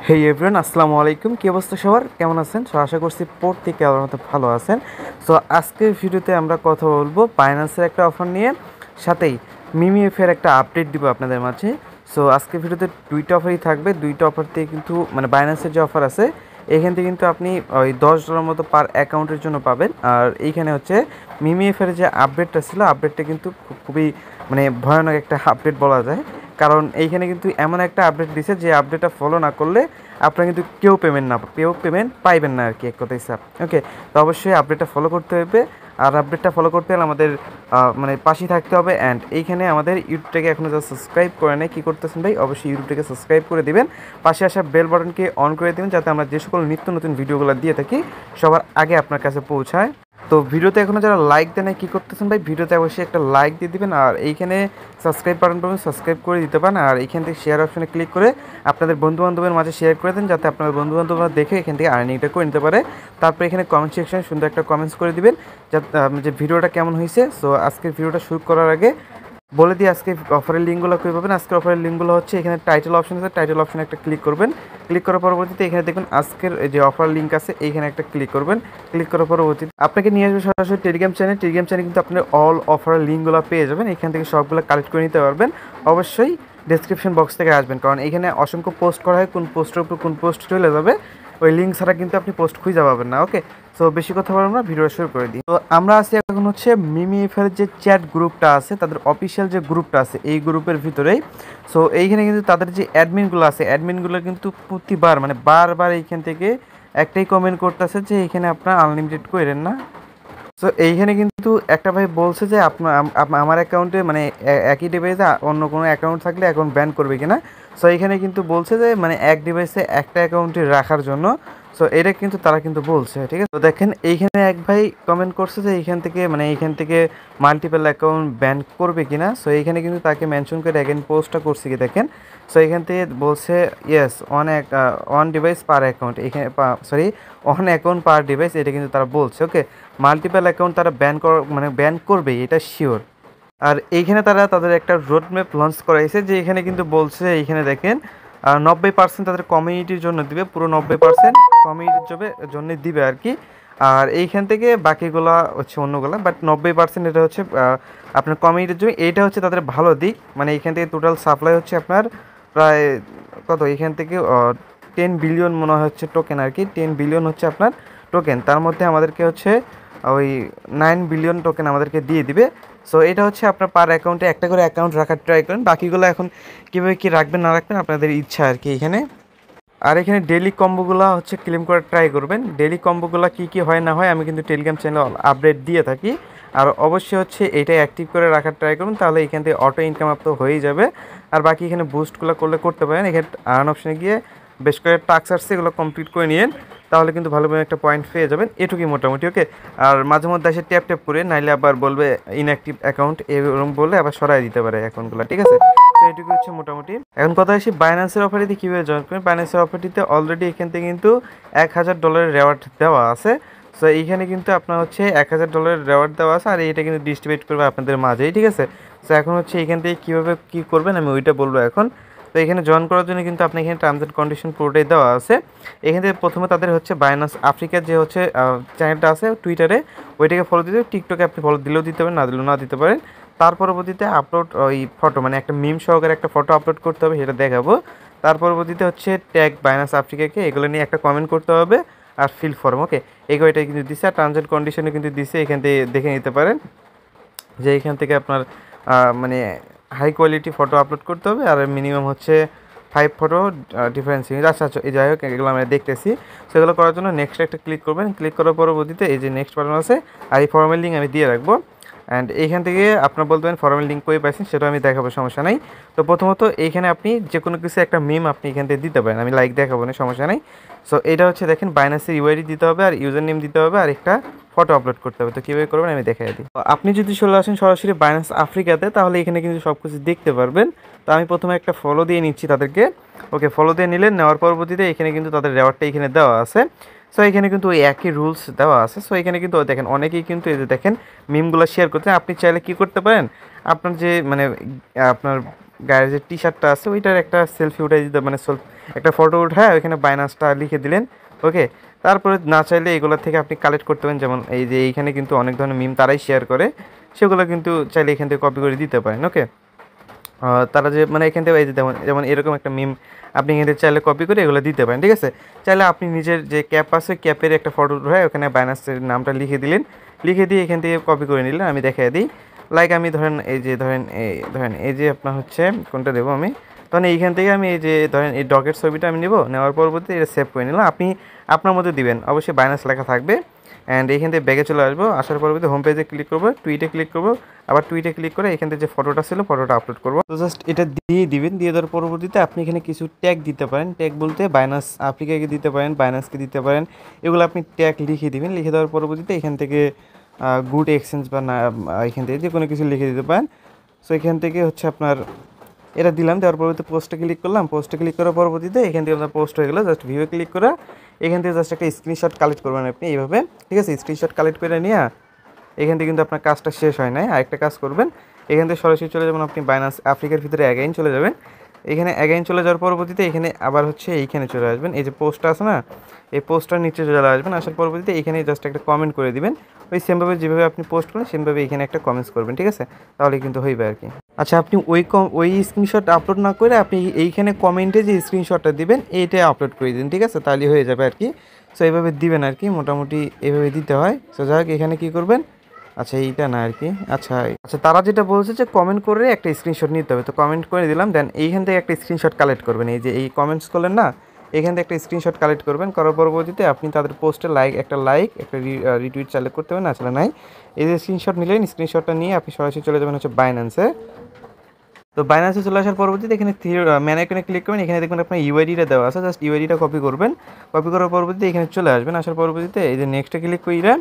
হেই everyone, আসসালামু আলাইকুম। কী অবস্থা সবার, কেমন আছেন? আশা করছি প্রত্যেকে আমার মতো ভালো আছেন। সো আজকের ভিডিওতে আমরা কথা বলবো বাইন্যান্সের একটা অফার নিয়ে, সাথেই মিমিএফের একটা আপডেট দিব আপনাদের মাঝে। সো আজকের ভিডিওতে দুইটা অফারই থাকবে। দুইটা অফার থেকে কিন্তু মানে বাইন্যান্সের যে অফার আছে এখান থেকে কিন্তু আপনি ওই $10 মতো পার অ্যাকাউন্টের জন্য পাবেন। আর এইখানে হচ্ছে মিমিএফের যে আপডেটটা ছিল, আপডেটটা কিন্তু খুবই মানে ভয়ানক একটা আপডেট বলা যায়। কারণ এইখানে কিন্তু এমন একটা আপডেট দিছে যে আপডেটটা ফলো না করলে আপনারা কিন্তু কেউ পেমেন্ট পাইবেন না আর কি, এক কথায় স্যার। ওকে, তো অবশ্যই আপডেটটা ফলো করতে হবে। আর আপডেটটা ফলো করতে হলে আমাদের মানে পাশেই থাকতে হবে। অ্যান্ড এইখানে আমাদের ইউটিউবটাকে এখনও যা সাবস্ক্রাইব করে নেয়, কী করতেছেন ভাই? অবশ্যই ইউটিউবটাকে সাবস্ক্রাইব করে দিবেন, পাশে আসা বেল বাটনকে অন করে দেবেন, যাতে আমরা যে সকল নিত্য নতুন ভিডিওগুলো দিয়ে থাকি সবার আগে আপনার কাছে পৌঁছায়। তো ভিডিওতে এখনও যারা লাইক দেন কী করতেছেন ভাই? ভিডিওতে অবশ্যই একটা লাইক দিয়ে দিবেন। আর এইখানে সাবস্ক্রাইব বাটন পাবেন, সাবস্ক্রাইব করে দিতে পারেন। আর এইখান থেকে শেয়ার অপশনে ক্লিক করে আপনাদের বন্ধুবান্ধবের মাঝে শেয়ার করে দেন, যাতে আপনাদের বন্ধুবান্ধবরা দেখে এখান থেকে আর্নিংটা করে নিতে পারে। তারপর এখানে কমেন্ট সেকশনে সুন্দর একটা কমেন্টস করে দিবেন যাতে যে ভিডিওটা কেমন হয়েছে। সো আজকের ভিডিওটা শুরু করার আগে বলে দিই আজকে অফারের লিঙ্কগুলো কী পাবেন। আজকের অফারের লিঙ্কগুলো হচ্ছে এখানে টাইটেল অপশন আছে, টাইটেল অপশনে একটা ক্লিক করবেন। ক্লিক করার পরবর্তীতে এখানে দেখবেন আজকের যে অফার লিঙ্ক আছে এইখানে একটা ক্লিক করবেন। ক্লিক করার পরবর্তীতে আপনাকে নিয়ে আসবে সরাসরি টেলিগ্রাম চ্যানেল। টেলিগ্রাম চ্যানেলে কিন্তু আপনার অল অফারের লিঙ্কগুলো পেয়ে যাবেন। এখান থেকে সবগুলো কালেক্ট করে নিতে পারবেন। অবশ্যই ডেসক্রিপশন বক্স থেকে আসবেন, কারণ এখানে অসংখ্য পোস্ট করা হয়, কোন পোস্টের উপর কোন পোস্ট চলে যাবে ওই লিঙ্ক ছাড়া কিন্তু আপনি পোস্ট খুঁজে পাবেন না। ওকে, সো বেশি কথা বলবো না, ভিডিও শুরু করে দিই। তো আমরা আছি এখন হচ্ছে মিমিএফের যে চ্যাট গ্রুপটা আছে, তাদের অফিসিয়াল যে গ্রুপটা আছে এই গ্রুপের ভিতরেই। সো এইখানে কিন্তু তাদের যে অ্যাডমিনগুলো আছে, অ্যাডমিনগুলো কিন্তু প্রতিবার মানে বারবার এইখান থেকে একটাই কমেন্ট করতেছে যে এইখানে আপনার আনলিমিটেড করেন না। সো এইখানে কিন্তু একটা ভাই বলছে যে আপনার আমার অ্যাকাউন্টে মানে একই ডিভাইসে অন্য কোনো অ্যাকাউন্ট থাকলে অ্যাকাউন্ট ব্যান করবে কিনা। সো এইখানে কিন্তু বলছে যে মানে এক ডিভাইসে একটা অ্যাকাউন্টে রাখার জন্য। সো এটা কিন্তু তারা কিন্তু বলছে, ঠিক আছে। তো দেখেন এইখানে এক ভাই কমেন্ট করছে যে এইখান থেকে মাল্টিপল অ্যাকাউন্ট ব্যান করবে কিনা। সো এইখানে কিন্তু তাকে মেনশন করে অ্যাগেন পোস্টটা করছে কি দেখেন। সো এখান থেকে বলছে yes on device per account, এখানে sorry on account per device, এটা কিন্তু তারা বলছে। ওকে, মাল্টিপল অ্যাকাউন্ট তারা ব্যান করবে এটা শিওর। আর এইখানে তারা তাদের একটা রোড ম্যাপ লঞ্চ করাইছে, যে এখানে কিন্তু বলছে এইখানে দেখেন 90% তাদের কমিউনিটির জন্য দিবে, পুরো 90% কমিউনিটির জন্য দিবে আর কি। আর এইখান থেকে বাকিগুলা হচ্ছে অন্যগুলা, বাট 90% এটা হচ্ছে আপনার কমিউনিটির জন্য। এইটা হচ্ছে তাদের ভালো দিক। মানে এইখান থেকে টোটাল সাপ্লাই হচ্ছে আপনার প্রায় কত, এইখান থেকে 10 বিলিয়ন মনে হচ্ছে টোকেন আর কি। 10 বিলিয়ন হচ্ছে আপনার টোকেন, তার মধ্যে আমাদেরকে হচ্ছে ওই 9 বিলিয়ন টোকেন আমাদেরকে দিয়ে দিবে। সো এটা হচ্ছে আপনার পার অ্যাকাউন্টে একটা করে অ্যাকাউন্ট রাখার ট্রাই করেন। বাকিগুলো এখন কীভাবে কী রাখবেন না রাখবেন আপনাদের ইচ্ছা আর কি এখানে। আর এখানে ডেলি কম্বোগুলো হচ্ছে ক্লেম করার ট্রাই করবেন। ডেলি কম্বোগুলো কী কী হয় না হয় আমি কিন্তু টেলিগ্রাম চ্যানেলে আপডেট দিয়ে থাকি। আর অবশ্যই হচ্ছে এটাই অ্যাক্টিভ করে রাখার ট্রাই করুন, তাহলে এখান থেকে অটো ইনকাম আপ তো হয়েই যাবে। আর বাকি এখানে বুস্টগুলো করতে পারেন। এখানে আর্ন অপশনে গিয়ে বেশ করে টাস্ক আসছে, এগুলো কমপ্লিট করে নিন, তাহলে কিন্তু ভালো একটা পয়েন্ট পেয়ে যাবেন। এটুকুই মোটামুটি। ওকে, আর মাঝে মধ্যে এসে ট্যাপ করে নাইলে আবার বলবে ইনঅ্যাক্টিভ অ্যাকাউন্ট, এরকম বললে আবার সরাই দিতে পারে অ্যাকাউন্টগুলো, ঠিক আছে। তো এটুকু হচ্ছে মোটামুটি। এখন কথা আসি বাইন্যান্সের অফারিতে কীভাবে জয়েন করবেন। বাইন্যান্সের অফারটিতে অলরেডি এখান থেকে কিন্তু $1000 রেওয়ার্ড দেওয়া আছে। সো এইখানে কিন্তু আপনার হচ্ছে $1000 রেওয়ার্ড দেওয়া আছে, আর এটা কিন্তু ডিস্ট্রিবিউট করবে আপনাদের মাঝেই, ঠিক আছে। সো এখন হচ্ছে এখান থেকে কীভাবে কী করবেন আমি ওইটা বলবো এখন। তো এখানে জয়েন করার জন্য কিন্তু আপনি এখানে টার্মস অ্যান্ড কন্ডিশন পুরোটাই দেওয়া আছে। এখান থেকে প্রথমে তাদের হচ্ছে বাইন্যান্স আফ্রিকার যে হচ্ছে চ্যানেলটা আছে টুইটারে, ওইটাকে ফলো দিতে হবে। টিকটকে আপনি ফলো দিলেও দিতে পারেন, না দিলেও না দিতে পারেন। তার পরবর্তীতে আপলোড ওই ফটো মানে একটা মিম সহকারে একটা ফটো আপলোড করতে হবে, সেটা দেখাবো। তার পরবর্তীতে হচ্ছে ট্যাগ বাইন্যান্স আফ্রিকাকে, এগুলো নিয়ে একটা কমেন্ট করতে হবে। আর ফিল ফর্ম, ওকে, এগুলোটা কিন্তু দিছে। আর টার্মস অ্যান্ড কন্ডিশনে কিন্তু দিছে, এখান থেকে দেখে নিতে পারেন যে এখান থেকে আপনার মানে হাই কোয়ালিটি ফটো আপলোড করতে হবে। আর মিনিমাম হচ্ছে 5 ফটো ডিফারেন্স। আচ্ছা এই যাই হোক, এগুলো আমরা দেখতেছি। সেগুলো করার জন্য নেক্সট একটা ক্লিক করবেন। ক্লিক করার পরবর্তীতে এই যে নেক্সট বাটন আছে, আর এই ফর্মের লিঙ্ক আমি দিয়ে রাখবো। অ্যান্ড এইখান থেকে আপনার বলতে পারেন ফর্মের লিঙ্ক কই পাইছেন, সেটা আমি দেখাবো, সমস্যা নাই। তো প্রথমত এইখানে আপনি যে কোনো কিছু একটা মিম আপনি এখান থেকে দিতে পারেন, আমি লাইক দেখাবো না, সমস্যা নেই। সো এটা হচ্ছে দেখেন বাইন্যান্সের ইউআইডি দিতে হবে, আর ইউজার নেম দিতে হবে, আর একটা ফটো আপলোড করতে হবে। তো কীভাবে করবেন আমি দেখাই দিই। আপনি যদি চলে আসেন সরাসরি বাইন্যান্স আফ্রিকাতে, তাহলে এখানে কিন্তু সব কিছু দেখতে পারবেন। তো আমি প্রথমে একটা ফলো দিয়ে নিচ্ছি তাদেরকে। ওকে, ফলো দিয়ে নিলেন, নেওয়ার পরবর্তীতে এখানে কিন্তু তাদের রেওয়ার্ডটা এখানে দেওয়া আছে। সো এখানে কিন্তু ওই একই রুলস দেওয়া আছে। সো এখানে কিন্তু দেখেন অনেকেই কিন্তু এই যে দেখেন মিমগুলো শেয়ার করতে, আপনি চাইলে কী করতে পারেন, আপনার যে মানে আপনার গায়ের যে টি শার্টটা আছে ওইটার একটা সেলফি উঠাই দিতে, মানে একটা ফটো উঠায় ওইখানে বাইনান্সটা লিখে দিলেন। ওকে, তারপরে না চাইলে এগুলো থেকে আপনি কালেক্ট করতে পারেন, যেমন এই যে এইখানে কিন্তু অনেক ধরনের মিম তারাই শেয়ার করে, সেগুলো কিন্তু চাইলে এখান থেকে কপি করে দিতে পারেন। ওকে, তারা যে মানে এখান থেকে এই যে যেমন যেমন এরকম একটা মিম আপনি এখান থেকে চাইলে কপি করে এগুলো দিতে পারেন, ঠিক আছে। চাইলে আপনি নিজের যে ক্যাপ আছে ক্যাপের একটা ফটো উঠায় ওখানে বাইনান্সের নামটা লিখে দিলেন, লিখে দিয়ে এখান থেকে কপি করে নিলেন। আমি দেখাই দিই, লাইক আমি ধরেন এই যে আপনার হচ্ছে কোনটা দেবো আমি, তখন এইখান থেকে আমি এই যে ধরেন এই ডগের ছবিটা আমি নেব, নেওয়ার পরবর্তী এটা সেভ করে নিলাম। আপনি আপনার মধ্যে দিবেন, অবশ্যই বাইনান্স লেখা থাকবে। অ্যান্ড এইখান থেকে ব্যাগে চলে আসবো, আসার পরবর্তী হোম পেজে ক্লিক করবো, টুইটে ক্লিক করবো, আবার টুইটে ক্লিক করে এখান থেকে যে ফটোটা ছিল ফটোটা আপলোড করবো। তো জাস্ট এটা দিয়ে দিবেন, দিয়ে দেওয়ার পরবর্তীতে আপনি এখানে কিছু ট্যাগ দিতে পারেন। ট্যাগ বলতে বাইনান্স আফ্রিকাকে দিতে পারেন, বাইনান্সকে দিতে পারেন, এগুলো আপনি ট্যাগ লিখে দিবেন। লিখে দেওয়ার পরবর্তীতে এখান থেকে গুড এক্সচেঞ্জ বা না এখান থেকে যে কোনো কিছু লিখে দিতে পারেন। সো এখান থেকে হচ্ছে আপনার এটা দিলাম, দেওয়ার পরবর্তীতে পোস্টে ক্লিক করলাম, পোস্টে ক্লিক করার পরবর্তীতে এখান থেকে আপনার পোস্ট হয়ে গেলো। জাস্ট ভিউয়ে ক্লিক করে এখান থেকে জাস্ট একটা স্ক্রিনশট কালেক্ট করবেন আপনি এইভাবে, ঠিক আছে। স্ক্রিনশট কালেক্ট করে নিয়ে এখান থেকে কিন্তু আপনার কাজটা শেষ হয় নাই, আরেকটা কাজ করবেন। এখান থেকে সরাসরি চলে যাবেন আপনি বাইনান্স আফ্রিকার ভিতরে অ্যাগাইন চলে যাবেন। এখানে অ্যাগাইন চলে যাওয়ার পরবর্তীতে এখানে আবার হচ্ছে এইখানে চলে আসবেন, এই যে পোস্টটা আছে না, এই পোস্টটার নিচে চলে আসবেন। আসার পরবর্তীতে এখানে জাস্ট একটা কমেন্ট করে দিবেন, ওই সেমভাবে যেভাবে আপনি পোস্ট করেন সেমভাবে এখানে একটা কমেন্টস করবেন, ঠিক আছে। তাহলে কিন্তু হইবে আর কি। আচ্ছা, আপনি ওই স্ক্রিনশট আপলোড না করে আপনি এইখানে কমেন্টে যে স্ক্রিনশটটা দিবেন এইটাই আপলোড করে দিন, ঠিক আছে, তাহলে হয়ে যাবে আর কি। সো এইভাবে দিবেন আর কি, মোটামুটি এইভাবে দিতে হয়। সো যাই হোক, এখানে কী করবেন, আচ্ছা এইটা না আর কি, আচ্ছা আচ্ছা তারা যেটা বলছে যে কমেন্ট করে একটা স্ক্রিনশট নিতে হবে, তো কমেন্ট করে দিলাম। দেন এইখান থেকে একটা স্ক্রিনশট কালেক্ট করবেন, এই যে এই কমেন্টস করলেন না, এখান থেকে একটা স্ক্রিনশট কালেক্ট করবেন। করার পরবর্তীতে আপনি তাদের পোস্টে একটা রিটুইট চাইলে করতে হবে, না আসলে নাই। এই যে স্ক্রিনশট নিলেন, স্ক্রিনশটটা নিয়ে আপনি সরাসরি চলে যাবেন হচ্ছে বাইন্যান্সে। তো বাইন্যান্সে চলে আসার পরবর্তীতে এখানে ম্যান আইকনে ক্লিক করবেন, এখানে দেখবেন আপনার ইউআইডিটা দেওয়া আছে, জাস্ট ইউআইডিটা কপি করবেন। কপি করার পরবর্তীতে এখানে চলে আসবেন, আসার পরবর্তীতে এই যে নেক্সটে ক্লিক করে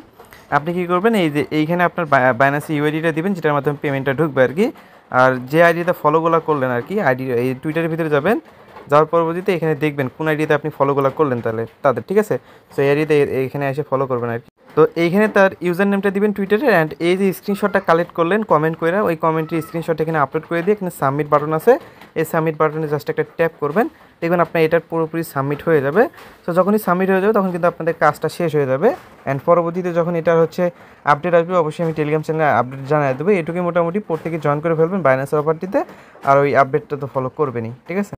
আপনি কী করবেন, এই যে এইখানে আপনার বাইন্যান্সে ইউআইডিটা দিবেন, যেটার মাধ্যমে পেমেন্টটা ঢুকবে আর কি। আর যে আইডিতে ফলোগুলো করলেন আর কি, আইডি এই টুইটারের ভিতরে যাবেন, যাওয়ার পরবর্তীতে এখানে দেখবেন কোন আইডিতে আপনি ফলোগুলো করলেন তাহলে তাদের, ঠিক আছে। সো এই আইডিতে এখানে এসে ফলো করবেন আর কি। তো এইখানে তার ইউজার নেমটা দিবেন টুইটারে, অ্যান্ড এই যে স্ক্রিনশটটা কালেক্ট করলেন কমেন্ট করে, ওই কমেন্টের স্ক্রিনশট এখানে আপলোড করে দিয়ে এখানে সাবমিট বাটন আছে, এই সাবমিট বাটনে জাস্ট একটা ট্যাপ করবেন, দেখবেন আপনার এটার পুরোপুরি সাবমিট হয়ে যাবে। সো যখনই সাবমিট হয়ে যাবে তখন কিন্তু আপনাদের কাজটা শেষ হয়ে যাবে। অ্যান্ড পরবর্তীতে যখন এটার হচ্ছে আপডেট আসবে অবশ্যই আমি টেলিগ্রাম চ্যানেলে আপডেট জানিয়ে দেবো। এটুকুই মোটামুটি প্রত্যেকে জয়েন করে ফেলবেন বাইন্যান্স অফারটিতে, আর ওই আপডেটটা তো ফলো করবেনই, ঠিক আছে।